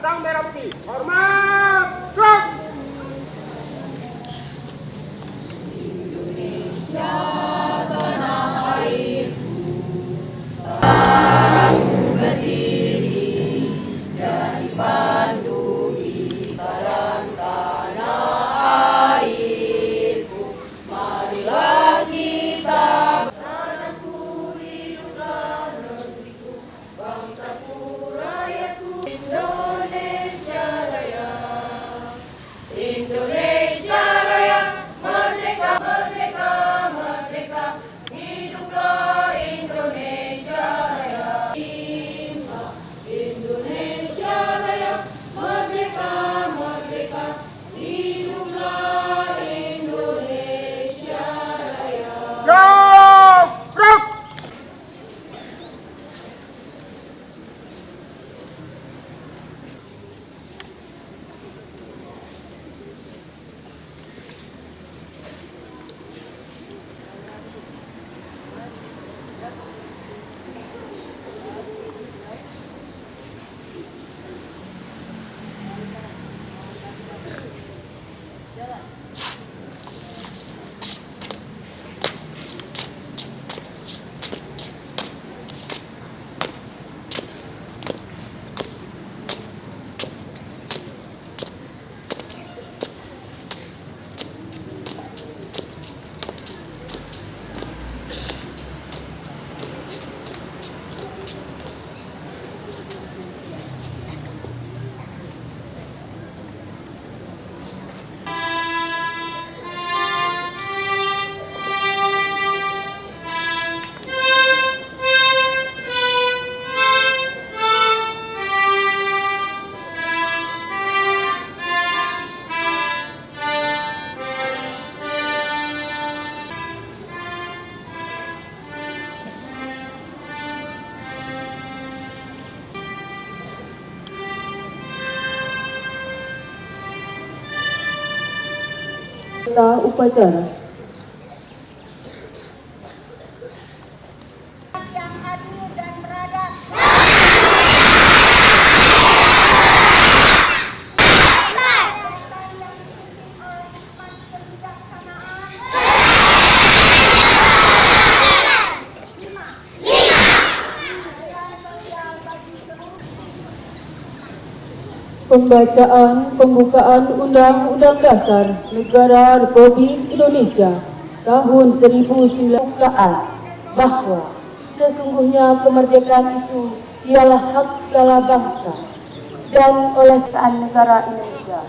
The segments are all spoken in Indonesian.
Batang merah putih. Hormat. Gerak. Indonesia tanah airku, aku berdiri dari Bandung dan tanah airku. Marilah kita tanahku, hiduplah negeriku, bangsaku, rakyatku. Indonesia Raya, Indonesia Raya, merdeka, merdeka, merdeka, hiduplah Indonesia Raya. Indonesia Raya, merdeka, merdeka, hiduplah Indonesia Raya. Gerak. Gerak. Upacara. Yang adil dan beradab. Pembacaan pembukaan Undang-Undang Dasar Negara Republik Indonesia tahun 1945 bahwa sesungguhnya kemerdekaan itu ialah hak segala bangsa dan oleh negara Indonesia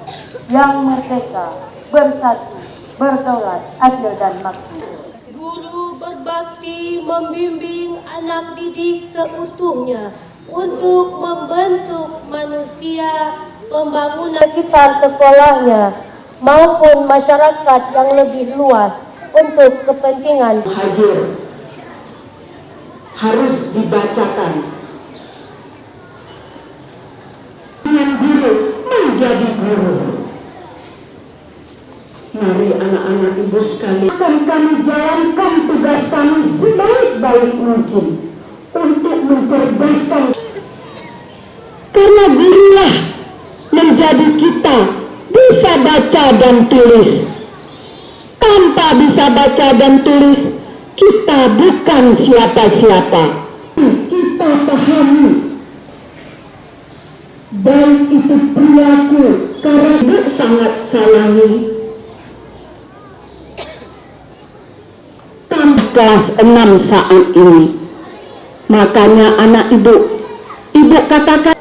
yang merdeka, bersatu, berdaulat, adil dan makmur. Guru berbakti membimbing anak didik seutuhnya untuk membentuk manusia, pembangunan Sekitar sekolahnya maupun masyarakat yang lebih luas untuk kepentingan hadir harus dibacakan. Dengan guru menjadi guru. Mari anak-anak ibu sekalian, akan kami jalankan tugas kami sebaik-baik mungkin untuk mencerdaskan. Karena gurulah menjadi kita bisa baca dan tulis. Tanpa bisa baca dan tulis, kita bukan siapa-siapa. Kita pahami, baik itu perilaku karena sangat salahi. Kelas 6 saat ini. Makanya anak ibu katakan,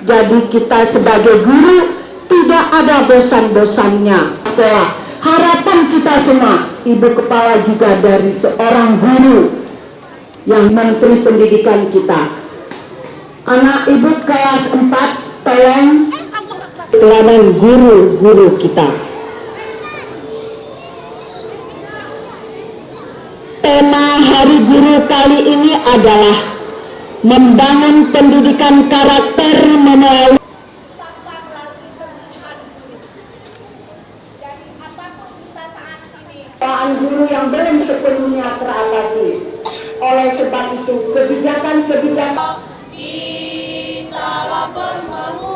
jadi kita sebagai guru tidak ada bosan-bosannya. Harapan kita semua, ibu kepala juga dari seorang guru yang menteri pendidikan kita. Anak ibu kelas 4 tolong teladan guru-guru kita. Tema Hari Guru kali ini adalah membangun pendidikan karakter melalui guru yang belum sepenuhnya teratasi. Oleh sebab itu, kebijakan-kebijakan kita pembangunan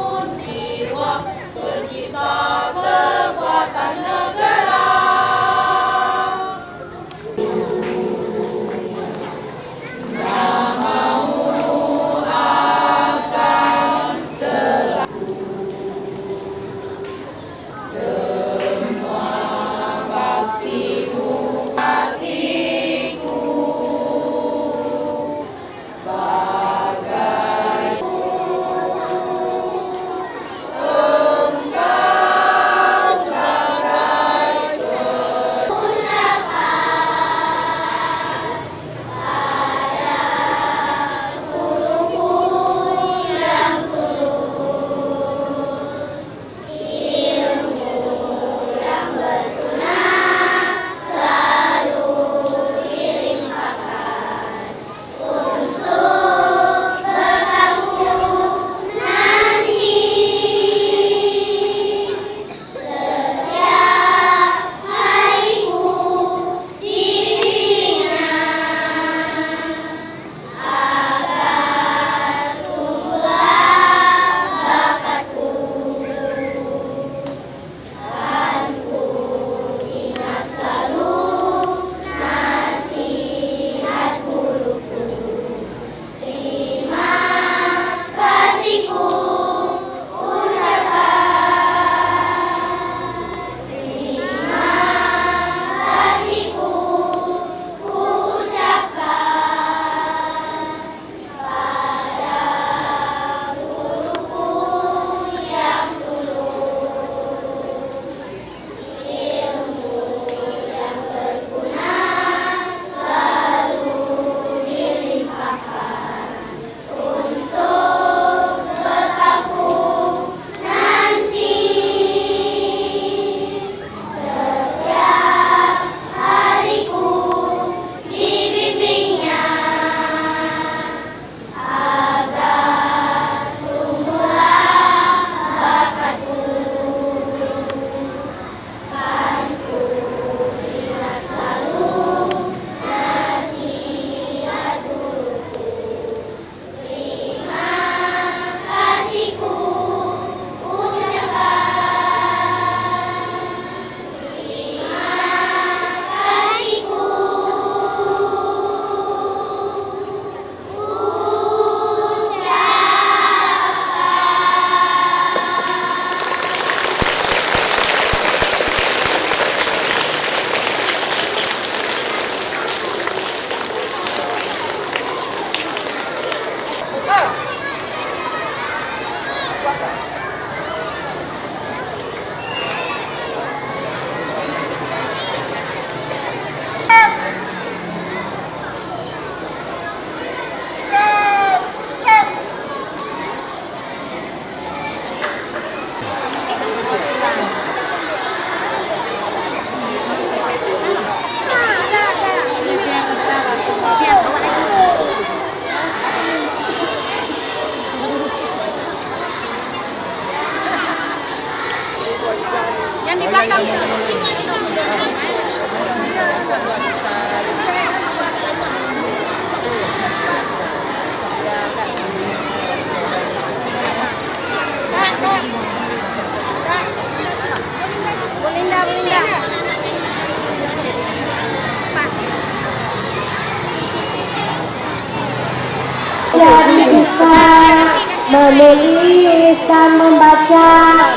menulis dan membaca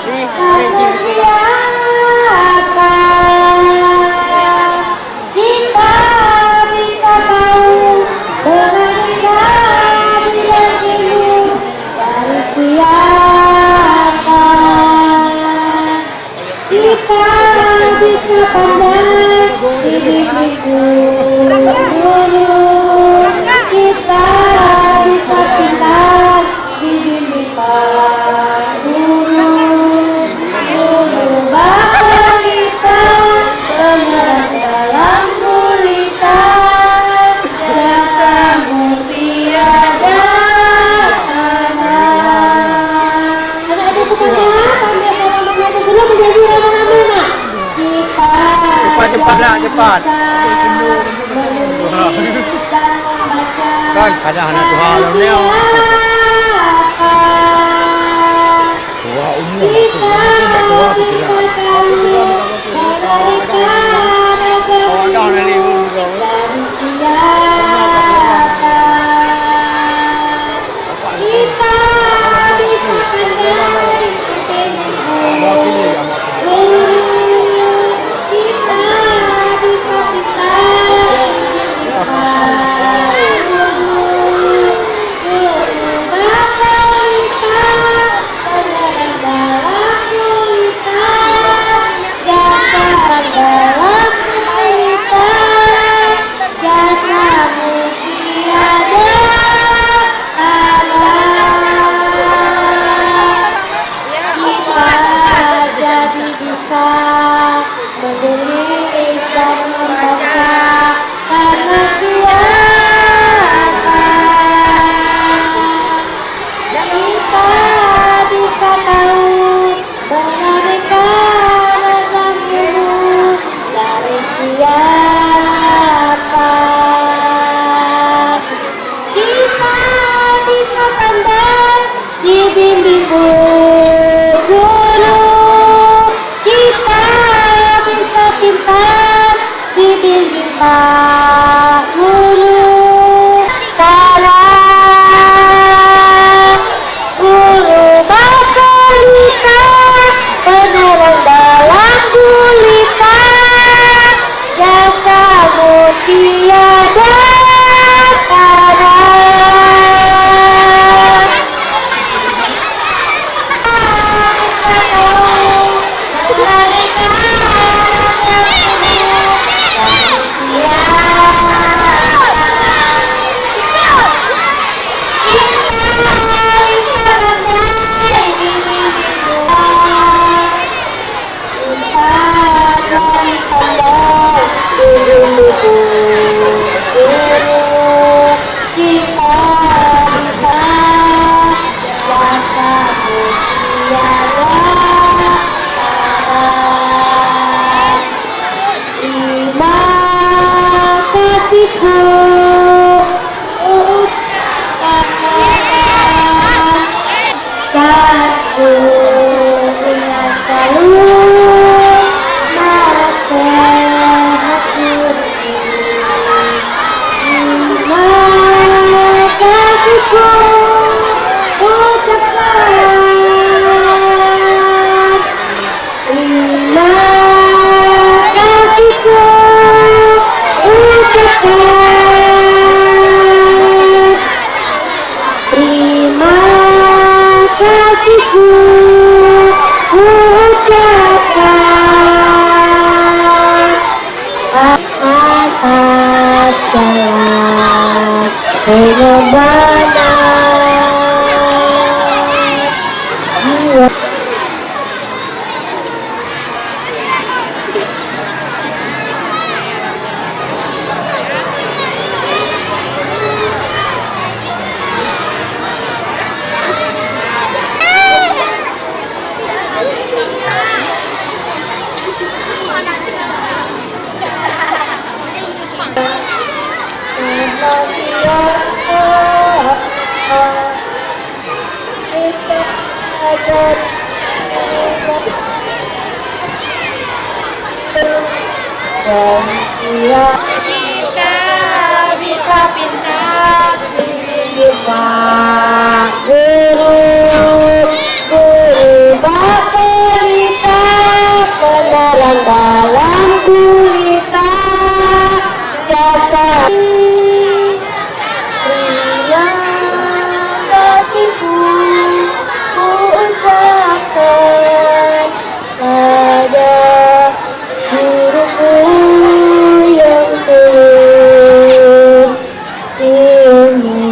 akan siapa kita bisa tahu berbeda bila dulu dari siapa kita bisa pandang di bibiku dulu kita bisa pintar di bibi para guru bapak kita benar dalam gulita jasamu tiada tanda. Anak-anak bukannya kami akan mengaku dulu menjadi ramah-ramah nak. Kita Cepat-cepatlah, cepat. Kan ada anak Tuhan dalam ni. Tua umur tua tu tidak. Orang dah nak lihat juga. Pak Guru sekarang guru bahasa kita penolong dalam gulita jasamu tiada tara. Kita bisa pintar di Pak Guru. dalam gulita siapa yang hatiku ku ucapkan pada guruku yang tulus, ilmu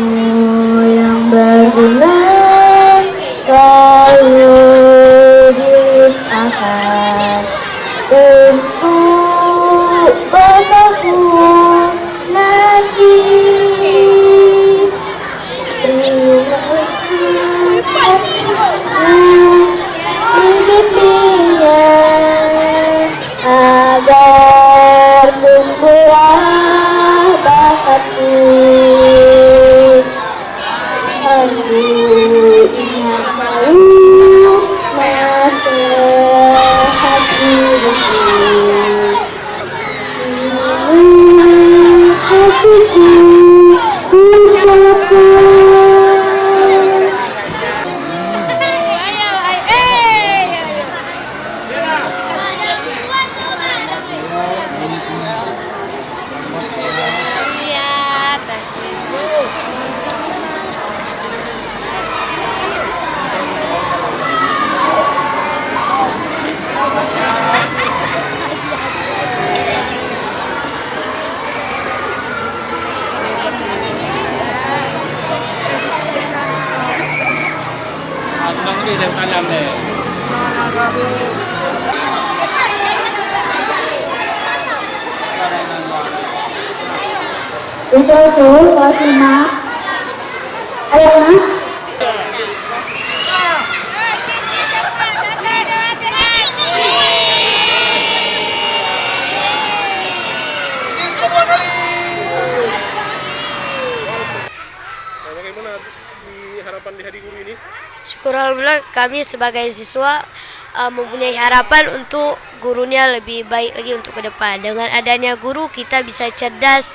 yang berguna selalu dilimpahkan untuk bertahun nanti. Hidupnya agar tumbuhlah bakatku. Aku ingat selalu nasihat guruku. Hatiku ku ucapkan. Abang ni dah tanam deh. Betul, Fatimah. Ayo, Mas. Bagaimana di harapan di Hari Guru ini? Syukur alhamdulillah kami sebagai siswa mempunyai harapan untuk gurunya lebih baik lagi untuk ke depan. Dengan adanya guru kita bisa cerdas,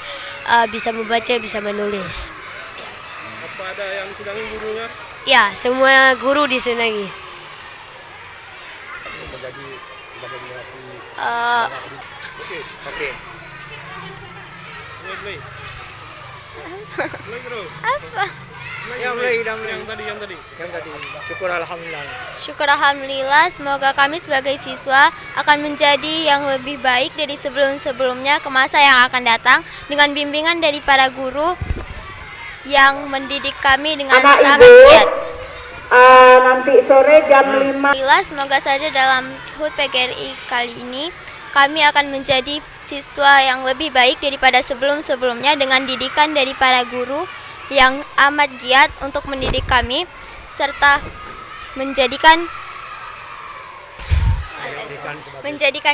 bisa membaca, bisa menulis. Apa ada yang disenangi gurunya? Ya, semua guru disenangi. Menjadi sebagai generasi. Oke. Mulai. Mulai terus. Apa? Yang tadi. Syukur alhamdulillah. Syukur alhamdulillah, semoga kami sebagai siswa akan menjadi yang lebih baik dari sebelum-sebelumnya ke masa yang akan datang dengan bimbingan dari para guru yang mendidik kami dengan sangat giat. Nanti sore jam 5. Alhamdulillah, semoga saja dalam HUT PGRI kali ini kami akan menjadi siswa yang lebih baik daripada sebelum-sebelumnya dengan didikan dari para guru yang amat giat untuk mendidik kami serta menjadikan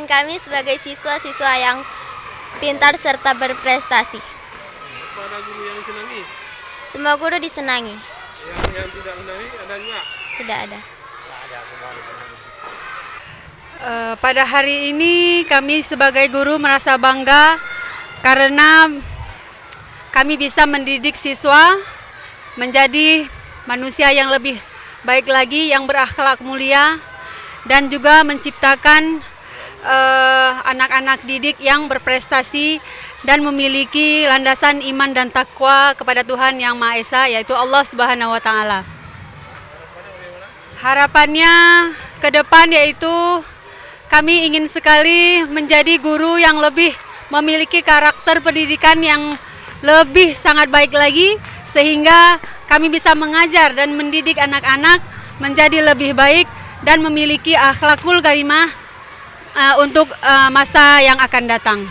kami sebagai siswa-siswa yang pintar serta berprestasi. Apa ada guru yang disenangi? Semua guru disenangi. Yang tidak disenangi ada enggak? Tidak ada. Pada hari ini kami sebagai guru merasa bangga karena kami bisa mendidik siswa menjadi manusia yang lebih baik lagi, yang berakhlak mulia, dan juga menciptakan anak-anak didik yang berprestasi dan memiliki landasan iman dan takwa kepada Tuhan Yang Maha Esa, yaitu Allah Subhanahu wa Ta'ala. Harapannya ke depan yaitu kami ingin sekali menjadi guru yang lebih memiliki karakter pendidikan yang lebih sangat baik lagi, sehingga kami bisa mengajar dan mendidik anak-anak menjadi lebih baik dan memiliki akhlakul karimah untuk masa yang akan datang.